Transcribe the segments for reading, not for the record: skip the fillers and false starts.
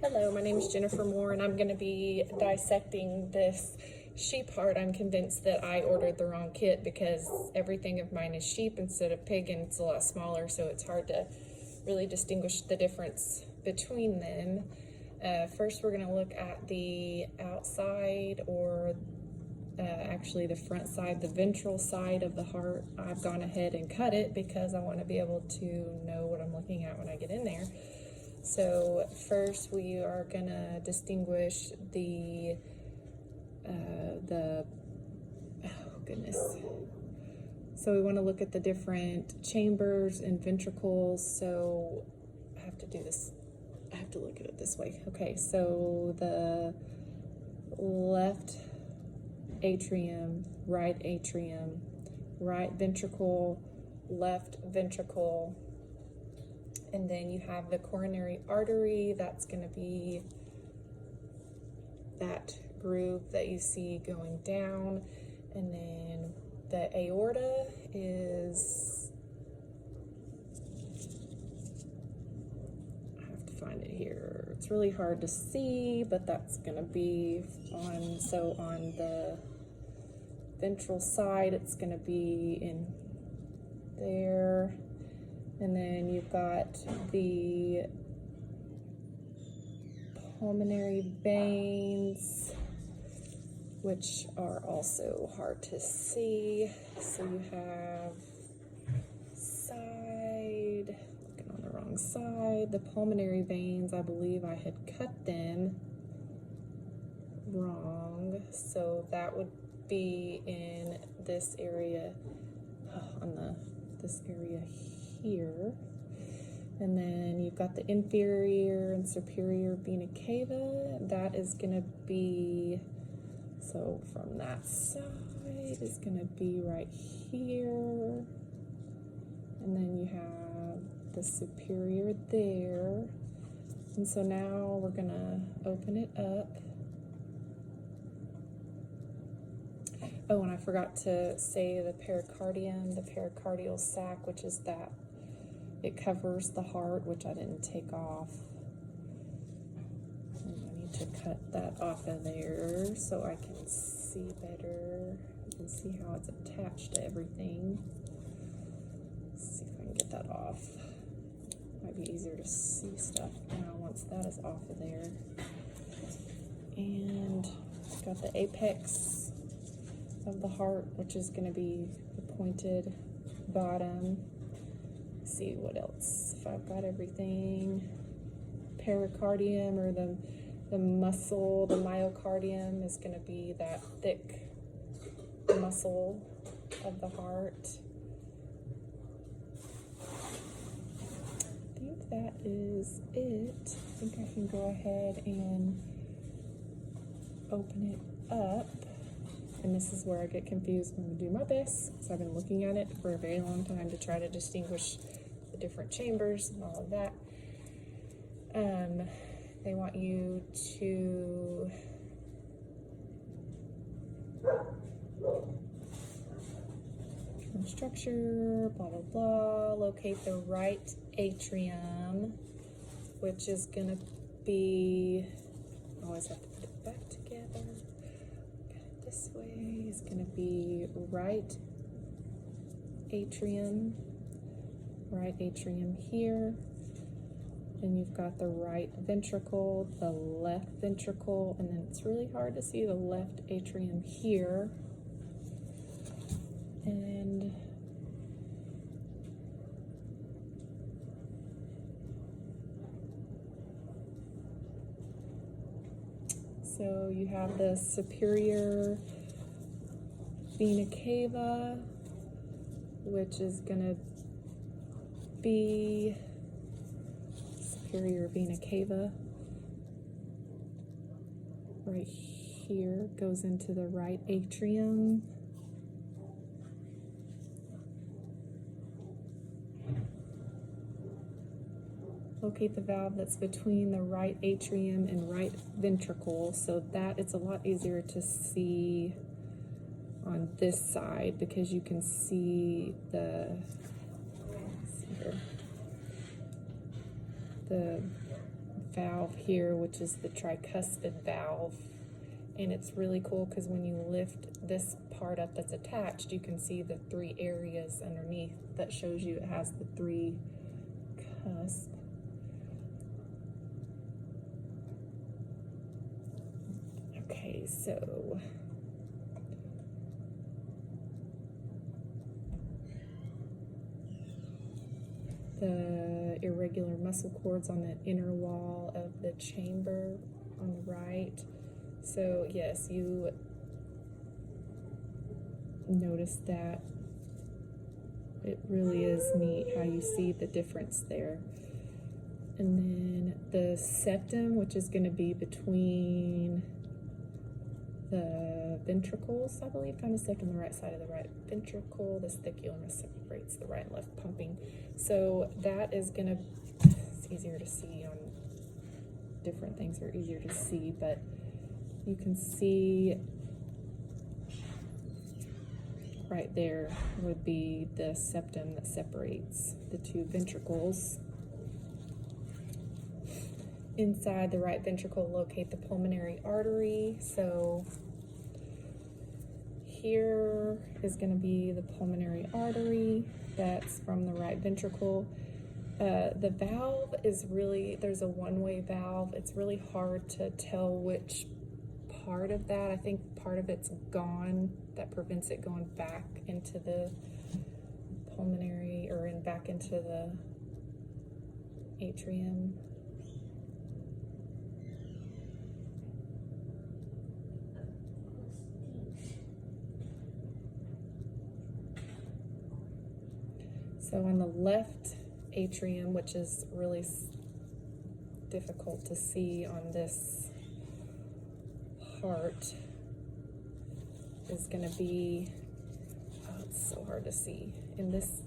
Hello, my name is Jennifer Moore, and I'm going to be dissecting this sheep heart. I'm convinced that I ordered the wrong kit because everything of mine is sheep instead of pig, and it's a lot smaller, so it's hard to really distinguish the difference between them. First, we're going to look at the outside, or actually the front side, the ventral side of the heart. I've gone ahead and cut it because I want to be able to know what I'm looking at when I get in there. So first we are gonna distinguish the oh goodness. So we want to look at the different chambers and ventricles. So I have to do this. I have to look at it this way. Okay, so the left atrium, right ventricle, left ventricle. And then you have the coronary artery. That's going to be that groove that you see going down. And then the aorta is, I have to find it here. It's really hard to see, but that's going to be on the ventral side, it's going to be in there. And then you've got the pulmonary veins, which are also hard to see. So you have side, looking on the wrong side, the pulmonary veins, I believe I had cut them wrong. So that would be in this area, this area here. And then you've got the inferior and superior vena cava. That is going to be, so from that side is going to be right here. And then you have the superior there. And so now we're going to open it up. Oh, and I forgot to say the pericardium, the pericardial sac, which is that it covers the heart, which I didn't take off. And I need to cut that off of there so I can see better. You can see how it's attached to everything. Let's see if I can get that off. Might be easier to see stuff now once that is off of there. And got the apex of the heart, which is going to be the pointed bottom. Let's see what else, if I've got everything. Pericardium, or the muscle, the myocardium is going to be that thick muscle of the heart. I think that is it. I think I can go ahead and open it up. And this is where I get confused. I'm going to do my best because I've been looking at it for a very long time to try to distinguish the different chambers and all of that. They want you to structure, blah, blah, blah, locate the right atrium, which is going to be, I always have to put it back together. This way is going to be right atrium here. Then you've got the right ventricle, the left ventricle, and then it's really hard to see the left atrium here. And so you have the superior vena cava, which is going to be superior vena cava right here, goes into the right atrium. Locate the valve that's between the right atrium and right ventricle, so that it's a lot easier to see on this side because you can see the valve here, which is the tricuspid valve. And it's really cool because when you lift this part up that's attached, you can see the 3 areas underneath that shows you it has the 3 cusps. Okay, so the irregular muscle cords on the inner wall of the chamber on the right. So yes, you notice that. It really is neat how you see the difference there. And then the septum, which is going to be between the ventricles, I believe, kind of stuck on the right side of the right ventricle. This thiculum separates the right and left pumping. So that is going to, it's easier to see on different things, are easier to see, but you can see right there would be the septum that separates the 2 ventricles. Inside the right ventricle, locate the pulmonary artery. So here is going to be the pulmonary artery that's from the right ventricle. The valve is really, there's a one-way valve. It's really hard to tell which part of that. I think part of it's gone. That prevents it going back into the pulmonary or back into the atrium. So on the left atrium, which is really difficult to see on this heart, is going to be, oh, it's so hard to see, in this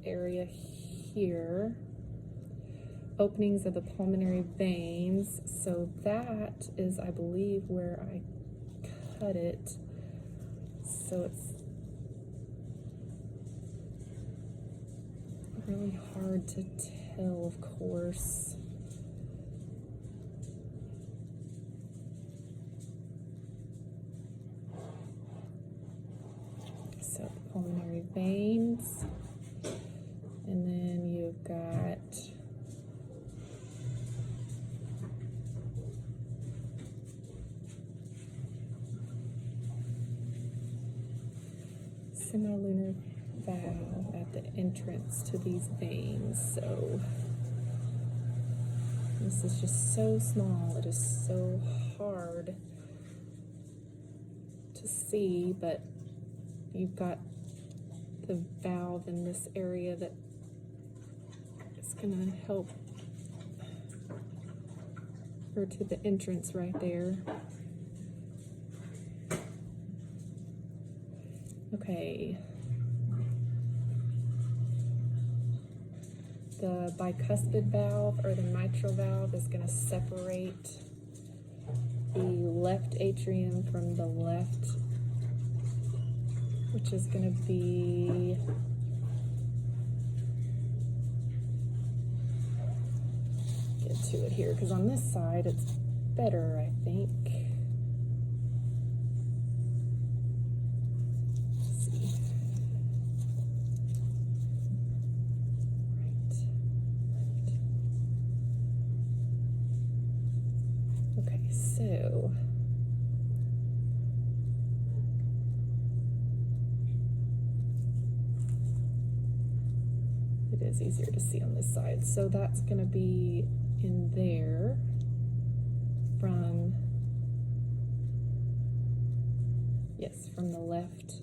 area here, openings of the pulmonary veins. So that is, I believe, where I cut it. So it's really hard to tell, of course. So pulmonary veins, and then you've got semilunar valve at the entrance to these veins. So this is just so small, it is so hard to see, but you've got the valve in this area that is going to help her to the entrance right there. Okay. The bicuspid valve or the mitral valve is going to separate the left atrium from the left, which is going to be get to it here because on this side it's better, I think. Let's see. Right. Okay, so it is easier to see on this side. So that's going to be in there from, yes, from the left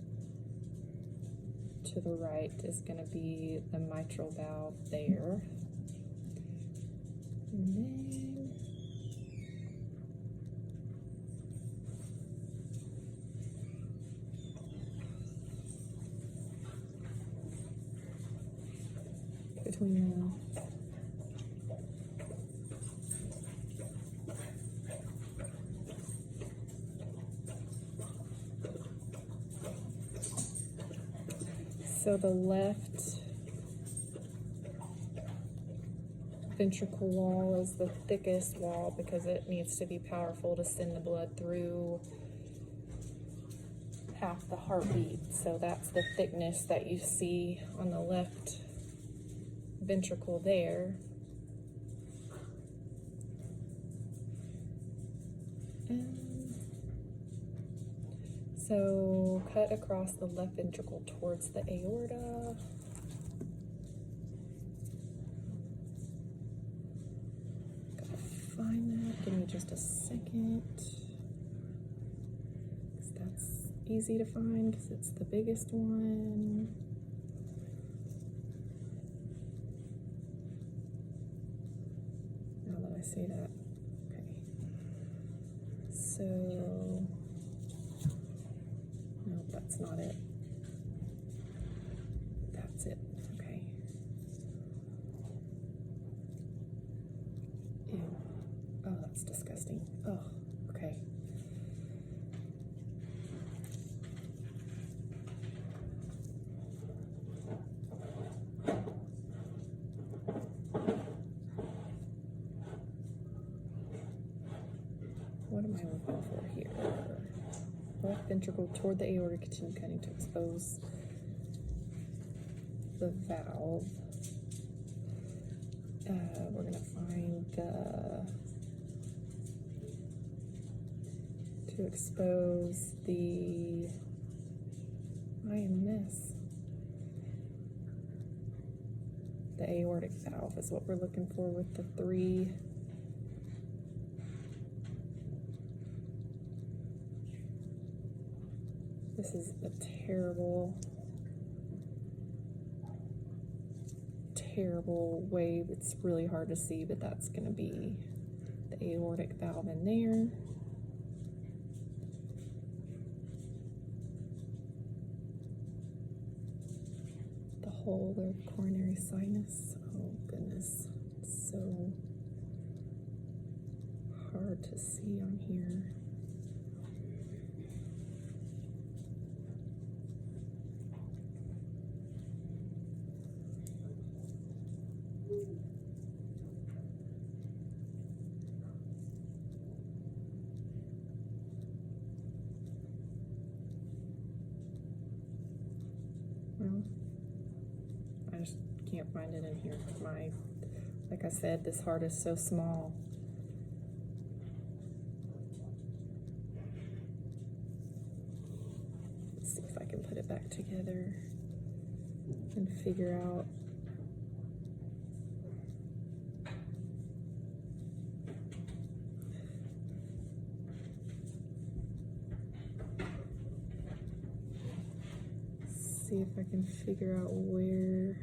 to the right is going to be the mitral valve there. And then between the so the left ventricle wall is the thickest wall because it needs to be powerful to send the blood through half the heartbeat. So that's the thickness that you see on the left ventricle there. So cut across the left ventricle towards the aorta. Gotta find that. Give me just a second. 'Cause that's easy to find because it's the biggest one. Now that I see that. Okay. So no, that's not it. That's it. Okay. Ew. Oh, that's disgusting. Oh, okay. What am I looking for here? Left ventricle toward the aorta, continue cutting to expose the valve. We're gonna find to expose the IMS. The aortic valve is what we're looking for with the 3. This is a terrible wave. It's really hard to see, but that's going to be the aortic valve in there. The whole or coronary sinus. Oh goodness, it's so hard to see on here. Well, I just can't find it in here. Like I said, this heart is so small. Let's see if I can put it back together and figure out. See if I can figure out where.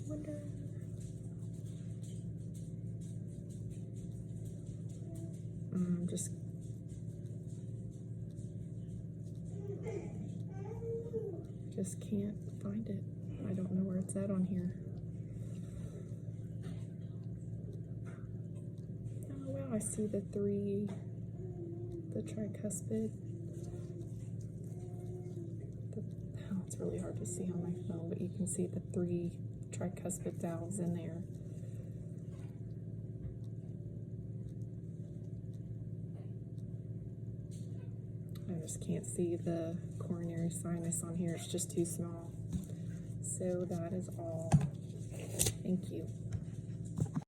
Wonder. Just can't find it. I don't know where it's at on here. Oh wow, I see the tricuspid. Oh, it's really hard to see on my phone, but you can see the 3 tricuspid valves in there. I just can't see the coronary sinus on here. It's just too small. So that is all. Thank you.